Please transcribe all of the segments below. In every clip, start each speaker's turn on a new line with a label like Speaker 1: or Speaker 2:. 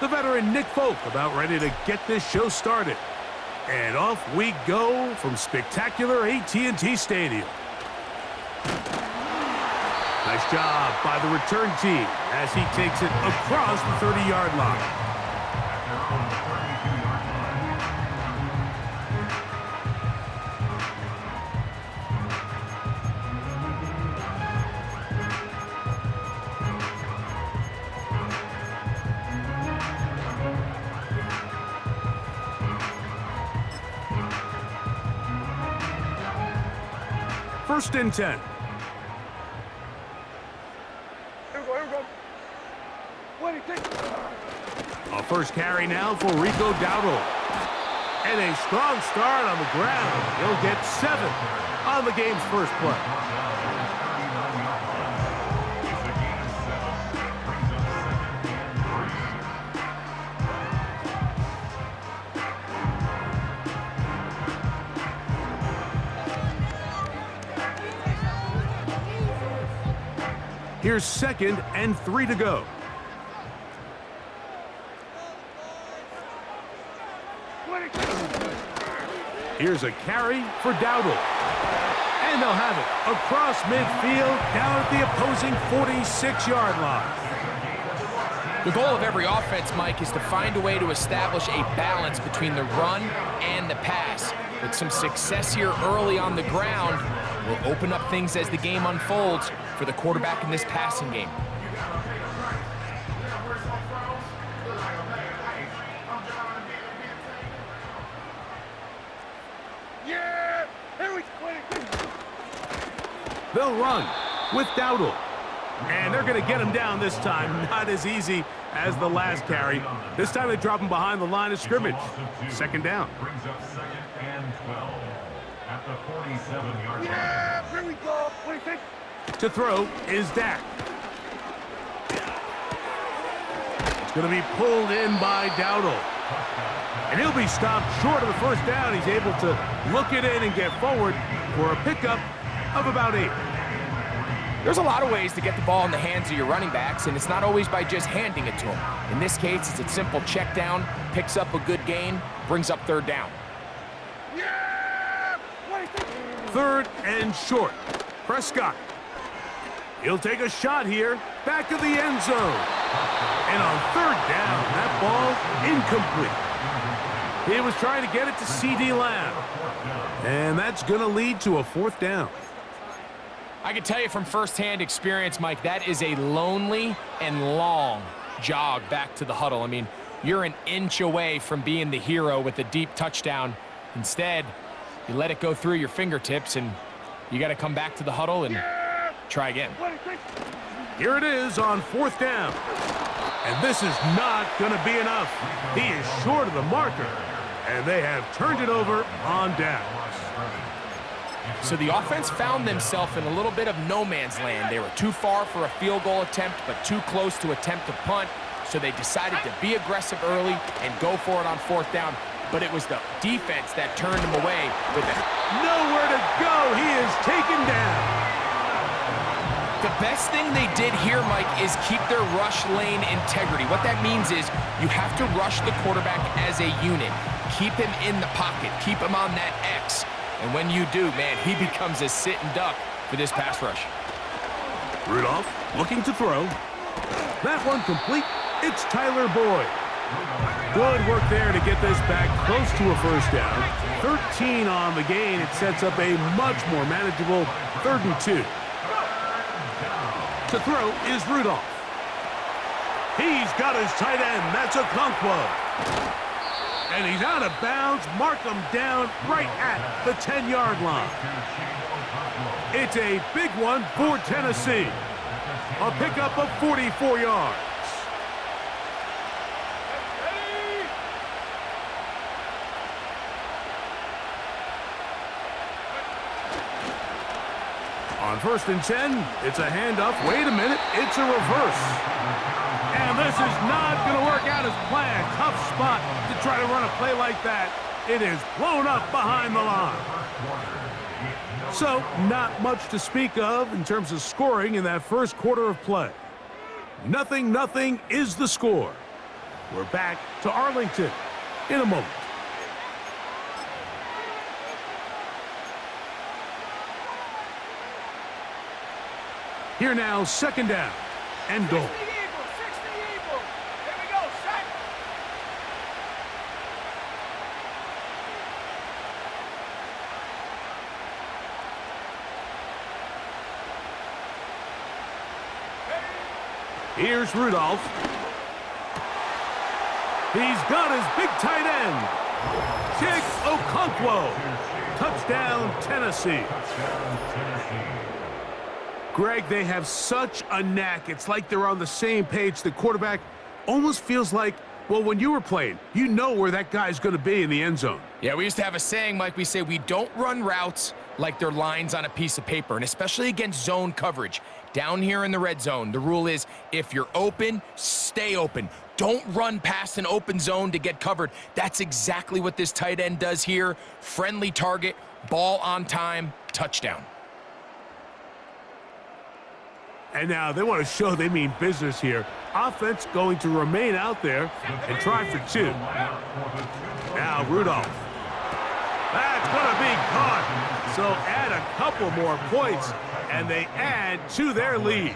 Speaker 1: the veteran Nick Folk about ready to get this show started. And off we go from spectacular AT&T Stadium. Nice job by the return team as he takes it across the 30-yard line. First and 10. A first carry now for Rico Dowdle. And a strong start on the ground. He'll get 7 on the game's first play. Here's 2nd and 3 to go. Here's a carry for Dowdle. And they'll have it across midfield down at the opposing 46-yard line.
Speaker 2: The goal of every offense, Mike, is to find a way to establish a balance between the run and the pass. With some success here early on the ground, will open up things as the game unfolds for the quarterback in this passing game.
Speaker 1: They'll run with Dowdle. And they're going to get him down this time. Not as easy as the last carry. This time they drop him behind the line of scrimmage. 2nd down.
Speaker 3: Brings up 2nd and 12 at the 47-yard line. Yeah, here we go.
Speaker 1: To throw is Dak. It's going to be pulled in by Dowdle. And he'll be stopped short of the first down. He's able to look it in and get forward for a pickup of about 8.
Speaker 2: There's a lot of ways to get the ball in the hands of your running backs, and it's not always by just handing it to them. In this case, it's a simple check down, picks up a good gain, brings up 3rd down.
Speaker 1: 3rd and short. Prescott. He'll take a shot here, back of the end zone. And on 3rd down, that ball incomplete. He was trying to get it to C.D. Lamb. And that's going to lead to a 4th down.
Speaker 2: I can tell you from firsthand experience, Mike, that is a lonely and long jog back to the huddle. I mean, you're an inch away from being the hero with a deep touchdown. Instead, you let it go through your fingertips, and you got to come back to the huddle and try again.
Speaker 1: Here it is on 4th down. And this is not going to be enough. He is short of the marker. And they have turned it over on downs.
Speaker 2: So the offense found themselves in a little bit of no man's land. They were too far for a field goal attempt, but too close to attempt a punt. So they decided to be aggressive early and go for it on 4th down. But it was the defense that turned them away with it.
Speaker 1: Nowhere to go. He is taken down.
Speaker 2: The best thing they did here, Mike, is keep their rush lane integrity. What that means is you have to rush the quarterback as a unit. Keep him in the pocket. Keep him on that X. And when you do, man, he becomes a sitting duck for this pass rush.
Speaker 1: Rudolph looking to throw. That one complete. It's Tyler Boyd. Good work there to get this back close to a first down. 13 on the gain. It sets up a much more manageable 3rd and 2. To throw is Rudolph. He's got his tight end. That's Okonkwo. And he's out of bounds. Mark him down right at the 10-yard line. It's a big one for Tennessee. A pickup of 44 yards. On 1st and 10, it's a handoff. Wait a minute, it's a reverse. And this is not going to work out as planned. Tough spot to try to run a play like that. It is blown up behind the line. So, not much to speak of in terms of scoring in that first quarter of play. 0-0 is the score. We're back to Arlington in a moment. Here now, second down and goal. Here's Rudolph. He's got his big tight end. Kick Okonkwo. Touchdown, Tennessee. Greg, they have such a knack. It's like they're on the same page. The quarterback almost feels like, well, when you were playing, you know where that guy's going to be in the end zone.
Speaker 2: Yeah, we used to have a saying, Mike. We say we don't run routes like they're lines on a piece of paper, and especially against zone coverage. Down here in the red zone, the rule is if you're open, stay open. Don't run past an open zone to get covered. That's exactly what this tight end does here. Friendly target, ball on time, touchdown.
Speaker 1: And now they want to show they mean business here. Offense going to remain out there and try for two. Now Rudolph. That's going to be caught. So add a couple more points, and they add to their lead.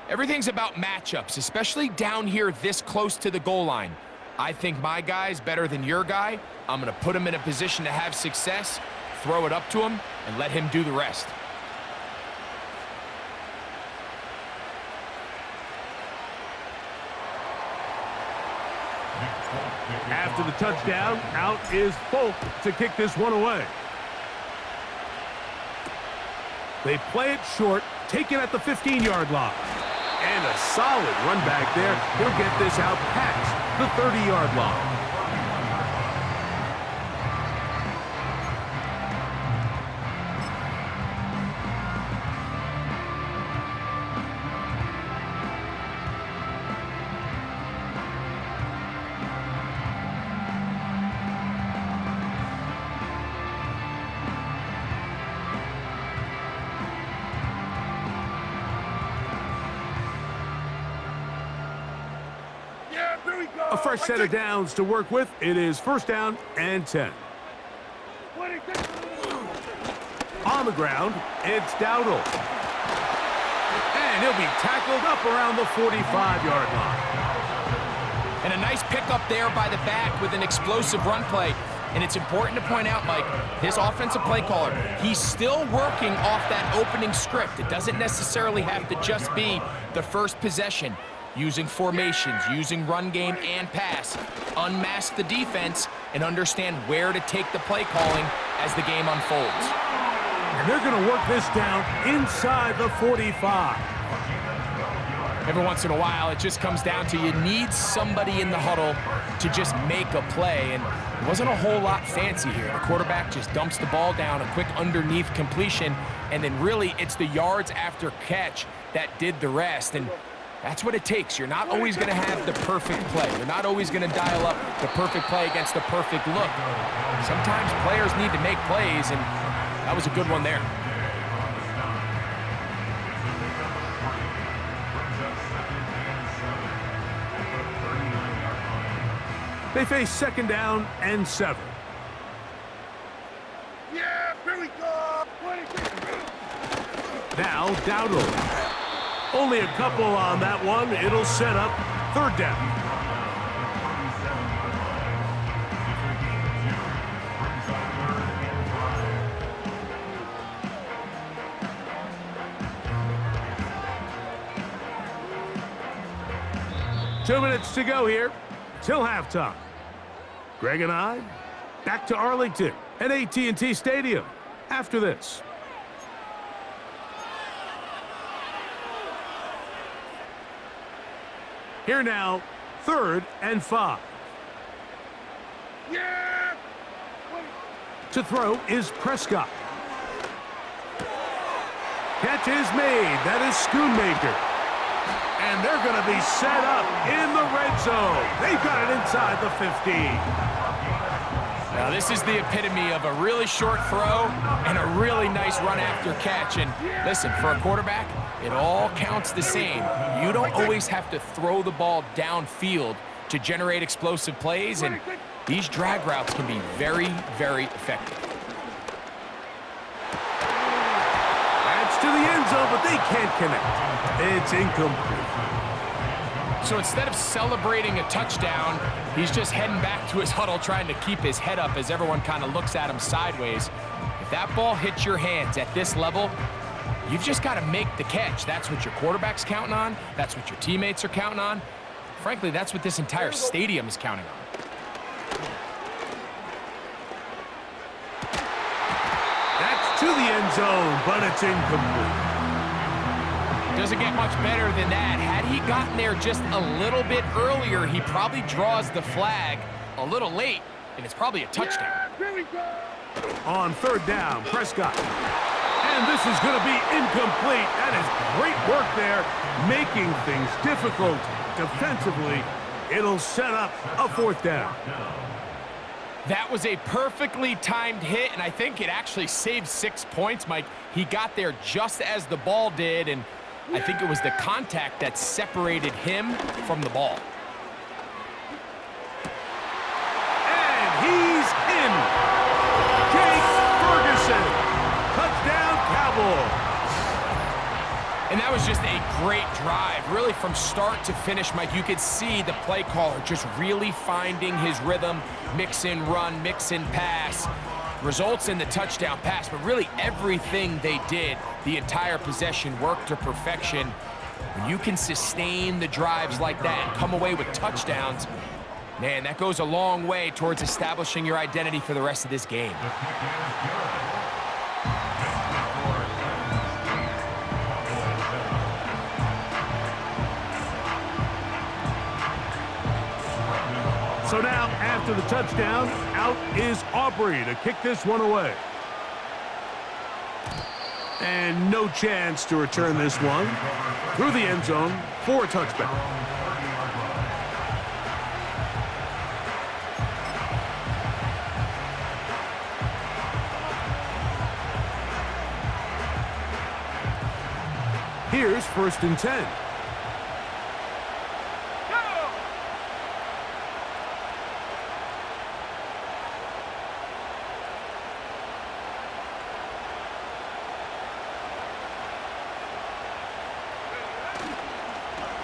Speaker 2: Everything's about matchups, especially down here this close to the goal line. I think my guy's better than your guy. I'm going to put him in a position to have success, throw it up to him, and let him do the rest.
Speaker 1: After the touchdown, out is Folk to kick this one away. They play it short, take it at the 15-yard line. And a solid run back there. He'll get this out past the 30-yard line. A fresh set of downs to work with. It is first down and 10. On the ground, it's Dowdle. And he'll be tackled up around the 45-yard line.
Speaker 2: And a nice pickup there by the back with an explosive run play. And it's important to point out, Mike, his offensive play caller, he's still working off that opening script. It doesn't necessarily have to just be the first possession. Using formations, using run game and pass, unmask the defense, and understand where to take the play calling as the game unfolds.
Speaker 1: And they're going to work this down inside the 45.
Speaker 2: Every once in a while, it just comes down to you need somebody in the huddle to just make a play, and it wasn't a whole lot fancy here. The quarterback just dumps the ball down, a quick underneath completion, and then really it's the yards after catch that did the rest. And that's what it takes. You're not always going to have the perfect play. You're not always going to dial up the perfect play against the perfect look. Sometimes players need to make plays, and that was a good one there.
Speaker 1: They face second down and 7.
Speaker 4: Yeah, here we go.
Speaker 1: Now Dowdle. Only a couple on that one. It'll set up third down. Two minutes to go here till halftime. Greg and I back to Arlington at AT&T Stadium after this. Here now, 3rd and 5.
Speaker 4: Yeah!
Speaker 1: To throw is Prescott. Catch is made. That is Schoonmaker. And they're going to be set up in the red zone. They've got it inside the 15.
Speaker 2: Now, this is the epitome of a really short throw and a really nice run after catch. And listen, for a quarterback, it all counts the same. You don't always have to throw the ball downfield to generate explosive plays, and these drag routes can be very, very effective.
Speaker 1: That's to the end zone, but they can't connect. It's incomplete.
Speaker 2: So instead of celebrating a touchdown, he's just heading back to his huddle trying to keep his head up as everyone kind of looks at him sideways. If that ball hits your hands at this level, you've just got to make the catch. That's what your quarterback's counting on. That's what your teammates are counting on. Frankly, that's what this entire stadium is counting on.
Speaker 1: That's to the end zone, but it's incomplete.
Speaker 2: Doesn't get much better than that. Had he gotten there just a little bit earlier, he probably draws the flag a little late, and it's probably a touchdown.
Speaker 1: On third down, Prescott. And this is going to be incomplete. That is great work there, making things difficult defensively. It'll set up a fourth down.
Speaker 2: That was a perfectly timed hit, and I think it actually saved 6 points, Mike. He got there just as the ball did, and I think it was the contact that separated him from the ball.
Speaker 1: And he's in. Jake Ferguson. Touchdown, Cowboys.
Speaker 2: And that was just a great drive, really from start to finish, Mike. You could see the play caller just really finding his rhythm, mix in run, mix in pass. Results in the touchdown pass, but really everything they did, the entire possession worked to perfection. When you can sustain the drives like that and come away with touchdowns, man, that goes a long way towards establishing your identity for the rest of this game.
Speaker 1: So now, after the touchdown, out is Aubrey to kick this one away. And no chance to return this one through the end zone for a touchback. Here's 1st and 10.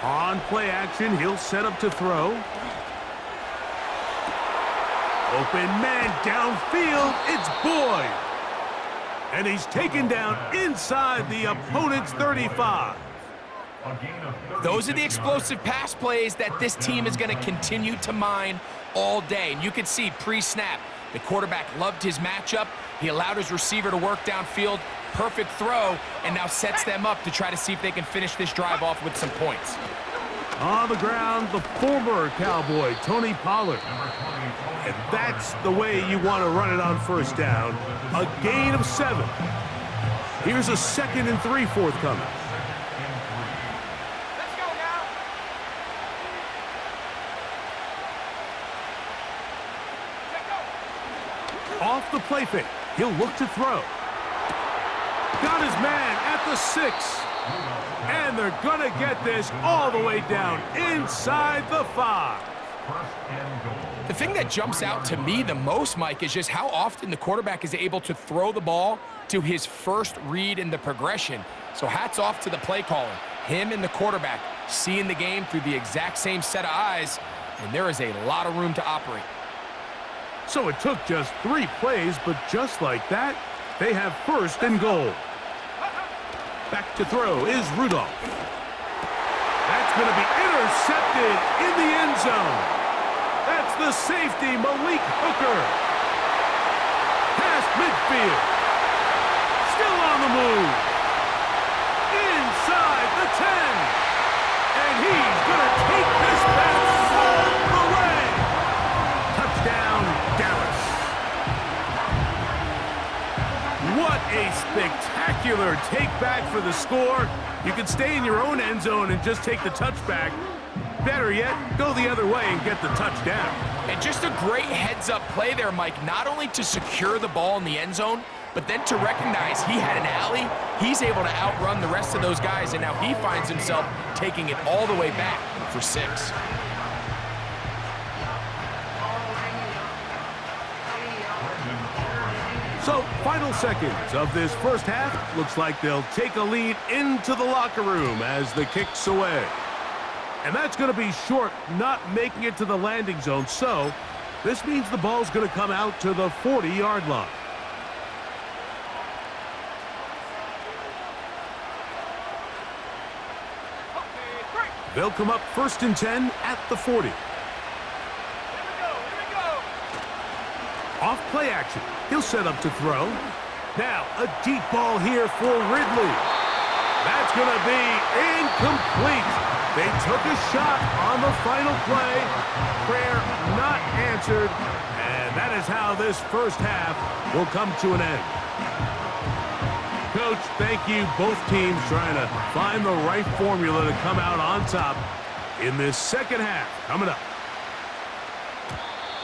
Speaker 1: On play action, he'll set up to throw. Open man downfield, it's Boyd. And he's taken down inside the opponent's 35.
Speaker 2: Those are the explosive pass plays that this team is going to continue to mine all day. And you can see pre-snap, the quarterback loved his matchup. He allowed his receiver to work downfield. Perfect throw, and now sets them up to try to see if they can finish this drive off with some points.
Speaker 1: On the ground, the former Cowboy, Tony Pollard. And that's the way you want to run it on 1st down. A gain of 7. Here's a 2nd and 3 forthcoming.
Speaker 2: Let's go now.
Speaker 1: Off the play fake, he'll look to throw. Got his man at the 6. And they're going to get this all the way down inside the 5.
Speaker 2: The thing that jumps out to me the most, Mike, is just how often the quarterback is able to throw the ball to his first read in the progression. So hats off to the play caller. Him and the quarterback seeing the game through the exact same set of eyes, and there is a lot of room to operate.
Speaker 1: So it took just 3 plays, but just like that, they have 1st and goal. Back to throw is Rudolph. That's going to be intercepted in the end zone. That's the safety, Malik Hooker. Past midfield. Still on the move. Inside the 10. And he's going to take this back all the way. Touchdown, Dallas. What a spectacular take back for the score. You can stay in your own end zone and just take the touchback. Better yet, go the other way and get the touchdown.
Speaker 2: And just a great heads-up play there, Mike, not only to secure the ball in the end zone, but then to recognize he had an alley. He's able to outrun the rest of those guys, and now he finds himself taking it all the way back for 6.
Speaker 1: So, final seconds of this first half. Looks like they'll take a lead into the locker room as the kick's away. And that's going to be short, not making it to the landing zone. So, this means the ball's going to come out to the 40-yard line. They'll come up 1st and 10 at the 40. Off play action. He'll set up to throw. Now, a deep ball here for Ridley. That's going to be incomplete. They took a shot on the final play. Prayer not answered. And that is how this first half will come to an end. Coach, thank you. Both teams trying to find the right formula to come out on top in this second half. Coming up.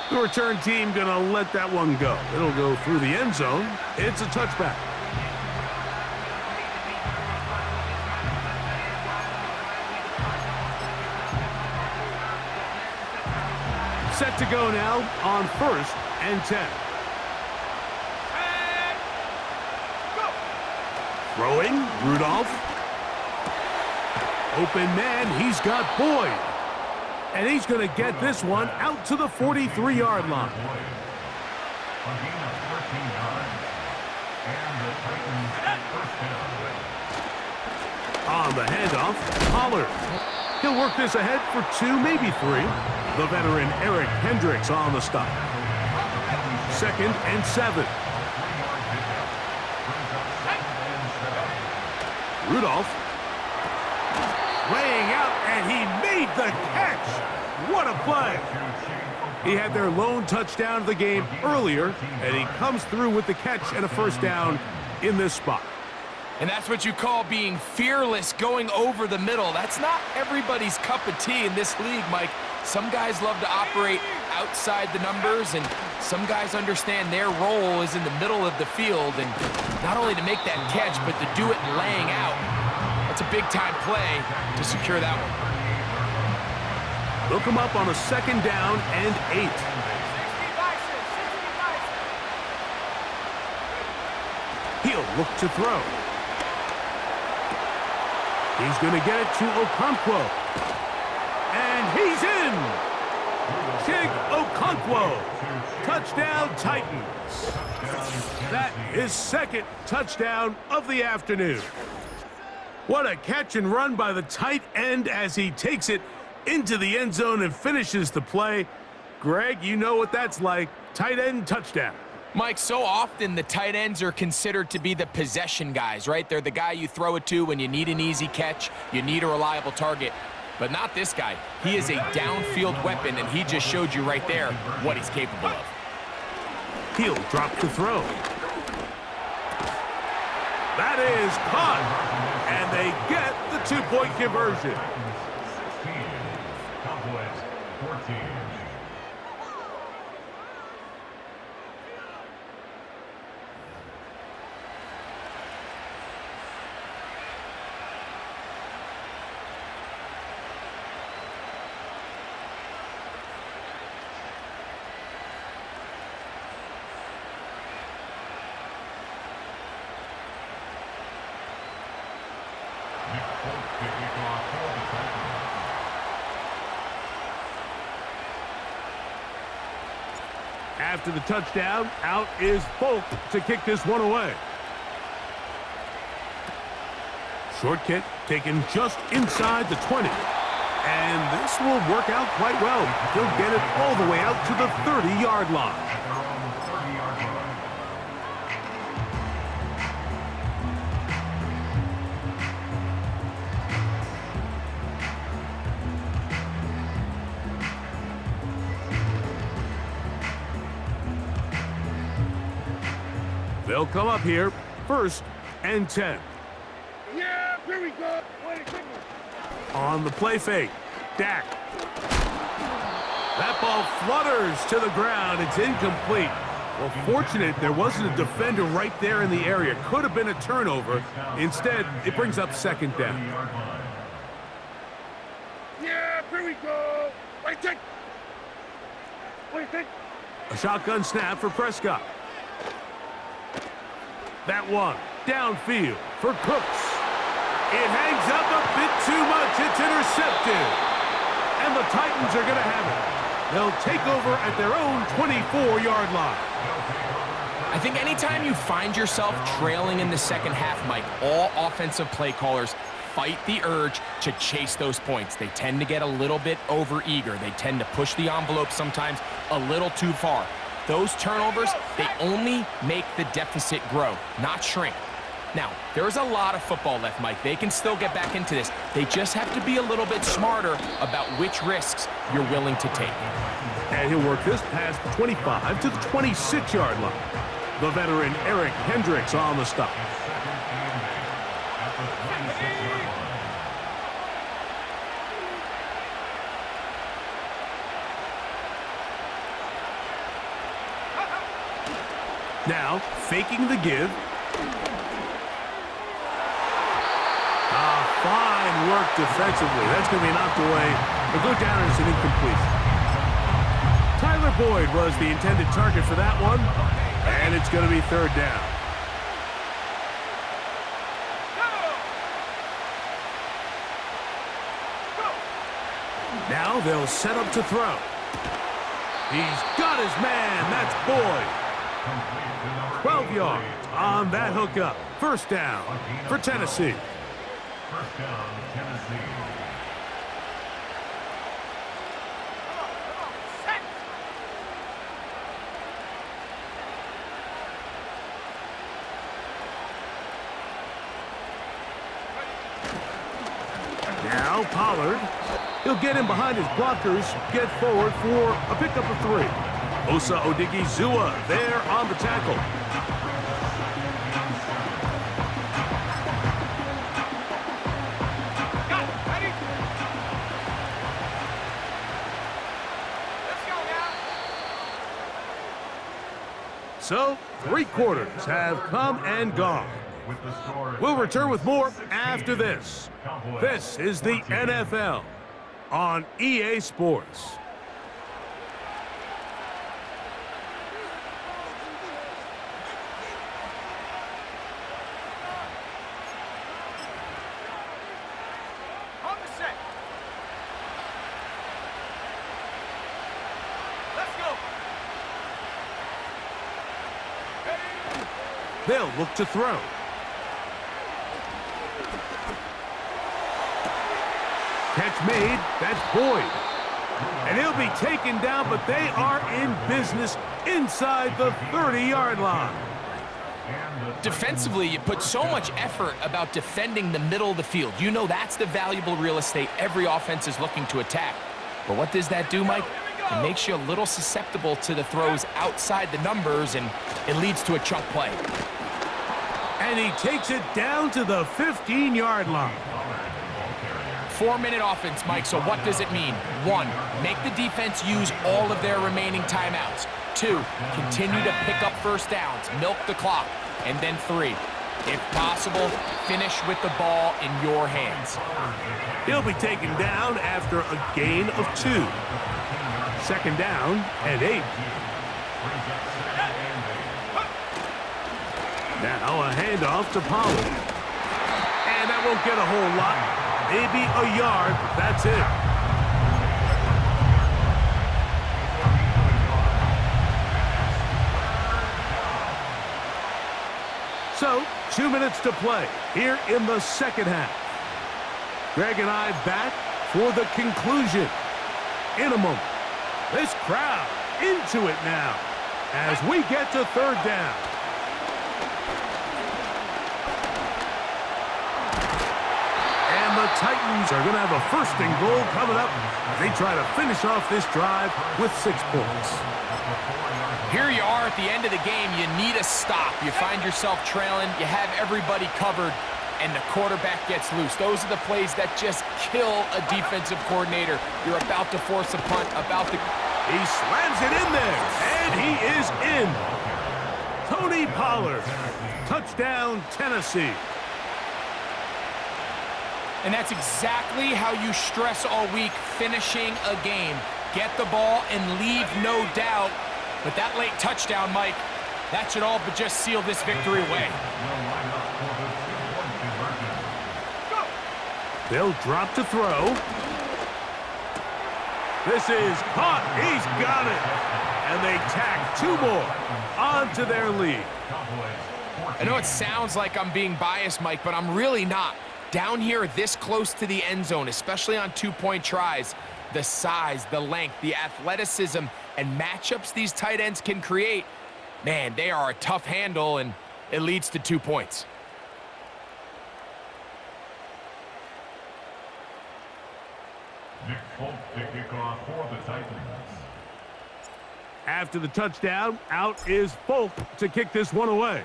Speaker 1: The return team going to let that one go. It'll go through the end zone. It's a touchback. Set to go now on 1st and 10.
Speaker 4: And go.
Speaker 1: Throwing, Rudolph. Open man, he's got Boyd. And he's going to get this one out to the 43-yard line. On the handoff, Pollard. He'll work this ahead for 2, maybe 3. The veteran Eric Hendricks on the stop. 2nd and 7. Rudolph. Laying out, and he made the catch. What a play. He had their lone touchdown of the game earlier, and he comes through with the catch and a first down in this spot.
Speaker 2: And that's what you call being fearless, going over the middle. That's not everybody's cup of tea in this league, Mike. Some guys love to operate outside the numbers, and some guys understand their role is in the middle of the field, and not only to make that catch, but to do it laying out. That's a big-time play to secure that one.
Speaker 1: They'll come up on a 2nd down and 8. He'll look to throw. He's going to get it to Okonkwo. And he's in! Chig Okonkwo. Touchdown, Titans. That is 2nd touchdown of the afternoon. What a catch and run by the tight end as he takes it into the end zone and finishes the play. Greg, you know what that's like. Tight end touchdown.
Speaker 2: Mike, so often the tight ends are considered to be the possession guys, right? They're the guy you throw it to when you need an easy catch, you need a reliable target. But not this guy. He is a downfield weapon, and he just showed you right there what he's capable of.
Speaker 1: He'll drop the throw. That is caught, and they get the 2-point conversion.
Speaker 3: 16, Cowboys 14.
Speaker 1: After the touchdown, out is Folk to kick this one away. Short kick taken just inside the 20. And this will work out quite well. He'll get it all the way out to the 30-yard line. They'll come up here, 1st and 10.
Speaker 4: Yeah, here we go. Wait,
Speaker 1: On the play fake, Dak. That ball flutters to the ground. It's incomplete. Well, fortunate there wasn't a defender right there in the area. Could have been a turnover. Instead, it brings up 2nd down.
Speaker 4: yeah, here we go. Wait, take. Wait, take.
Speaker 1: A shotgun snap for Prescott. That one downfield for Cooks. It hangs up a bit too much. It's intercepted. And the Titans are going to have it. They'll take over at their own 24-yard line.
Speaker 2: I think anytime you find yourself trailing in the second half, Mike, all offensive play callers fight the urge to chase those points. They tend to get a little bit overeager. They tend to push the envelope sometimes a little too far. Those turnovers, they only make the deficit grow, not shrink. Now, there's a lot of football left, Mike. They can still get back into this. They just have to be a little bit smarter about which risks you're willing to take.
Speaker 1: And he'll work this past the 25 to the 26-yard line. The veteran Eric Hendricks on the stop. Now, faking the give. Fine work defensively. That's going to be knocked away. But go down as an incompletion. Tyler Boyd was the intended target for that one. And it's going to be third down. Now they'll set up to throw. He's got his man. That's Boyd. 12 yards on that hookup. First down for Tennessee.
Speaker 3: First down, Tennessee.
Speaker 1: Now Pollard. He'll get in behind his blockers, get forward for a pickup of 3. Osa Odigizua there on the tackle. So, 3 quarters have come and gone. We'll return with more after this. This is the NFL on EA Sports. They'll look to throw. Catch made. That's Boyd. And he'll be taken down, but they are in business inside the 30-yard line.
Speaker 2: Defensively, you put so much effort about defending the middle of the field. You know that's the valuable real estate every offense is looking to attack. But what does that do, Mike? It makes you a little susceptible to the throws outside the numbers, and it leads to a chunk play.
Speaker 1: And he takes it down to the 15-yard line.
Speaker 2: 4-minute offense, Mike, so what does it mean? 1, make the defense use all of their remaining timeouts. 2, continue to pick up first downs, milk the clock. And then 3, if possible, finish with the ball in your hands.
Speaker 1: He'll be taken down after a gain of 2. Second down and 8. Now a handoff to Pollard. And that won't get a whole lot. Maybe a yard, but that's it. So, 2 minutes to play here in the second half. Greg and I back for the conclusion in a moment. This crowd into it now as we get to third down. And the Titans are going to have a first and goal coming up. They try to finish off this drive with 6 points.
Speaker 2: Here you are at the end of the game. You need a stop. You find yourself trailing. You have everybody covered, and the quarterback gets loose. Those are the plays that just kill a defensive coordinator. You're about to force a punt,
Speaker 1: He slams it in there, and he is in. Tony Pollard, touchdown Tennessee.
Speaker 2: And that's exactly how you stress all week, finishing a game. Get the ball and leave no doubt. But that late touchdown, Mike, That should all but just seal this victory away.
Speaker 1: They'll drop to throw. This is caught. He's got it. And they tack 2 more onto their lead.
Speaker 2: I know it sounds like I'm being biased, Mike, but I'm really not. Down here this close to the end zone, especially on 2-point tries, the size, the length, the athleticism, and matchups these tight ends can create, man, they are a tough handle, and it leads to 2 points.
Speaker 3: Nick Folk to kick off for the Titans.
Speaker 1: After the touchdown, out is Folk to kick this one away.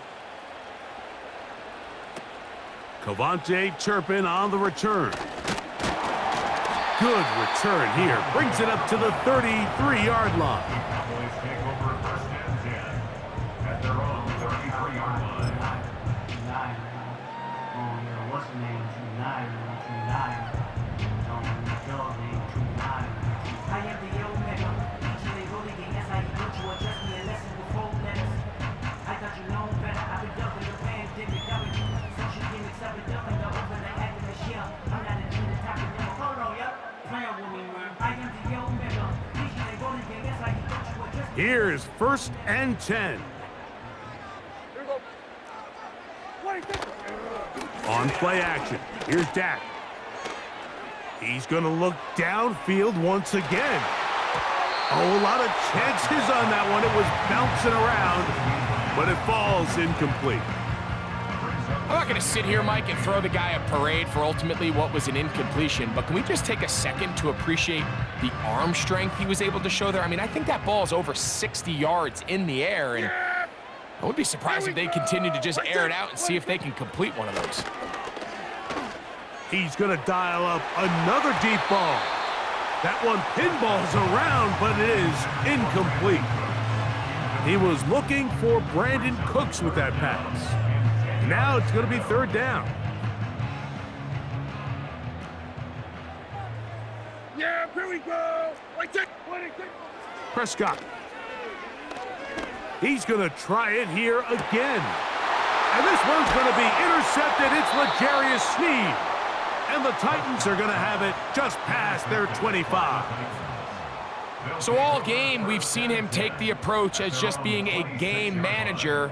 Speaker 1: Cavante Turpin on the return. Good return here. Brings it up to the 33-yard line.
Speaker 3: Cowboys take over first and 10 at their own 33-yard line.
Speaker 5: What's the name? 29. I am the Omega. Each and every game, that's how you put you adjust me a lesson with 4 letters. I thought you know better. I've been ducking the pandemic, social gimmicks, I've been ducking the overnight activist. Yeah, I'm not into the topic. Hold on, yeah. Playing with me, man. I am the Omega. Each and every game, that's how you put you adjust me.
Speaker 1: Here's first and 10.
Speaker 4: Here we go.
Speaker 1: On play action, here's Dak. He's going to look downfield once again. Oh, a lot of chances on that one. It was bouncing around, but it falls incomplete.
Speaker 2: I'm not going to sit here, Mike, and throw the guy a parade for ultimately what was an incompletion, but can we just take a second to appreciate the arm strength he was able to show there? I mean, I think that ball is over 60 yards in the air, and I would be surprised if they continue to just air it out and see if they can complete one of those.
Speaker 1: He's going to dial up another deep ball. That one pinballs around, but it is incomplete. He was looking for Brandon Cooks with that pass. Now it's going to be 3rd down.
Speaker 4: Yeah, here we go.
Speaker 1: Prescott. He's going to try it here again. And this one's going to be intercepted. It's L'Jarius Sneed. And the Titans are going to have it just past their 25.
Speaker 2: So all game, we've seen him take the approach as just being a game manager,